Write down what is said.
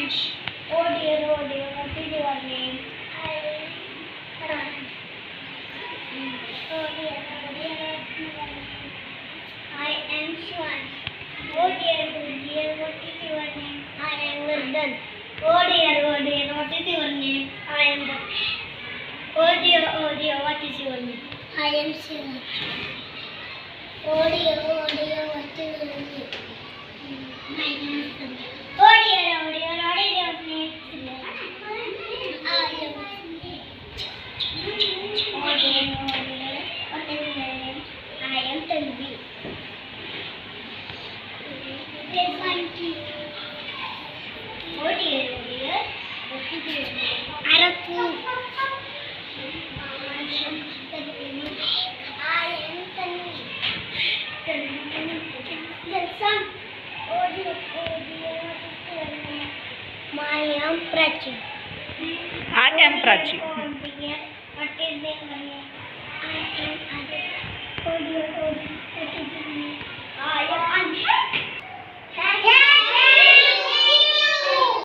Shivansh. Oh dear, what is your name? Oh dear, what is your name? I am Shivansh. Oh dear, what is your name? I am Vardhan. Oh dear, what is your name? I am Daksh. Oh dear, what is your name? I am Shivansh. Oh dear, what is your name? My name is Sandhya. Oh dear, what is your name? I am Oh dear, what is your name? I am Tanvi. Thank you. Oh dear, what is your name? Arapu. I am Tanvi. Some. Oh dear, what is your name? I am Prachi. I am Prachi. What is your name?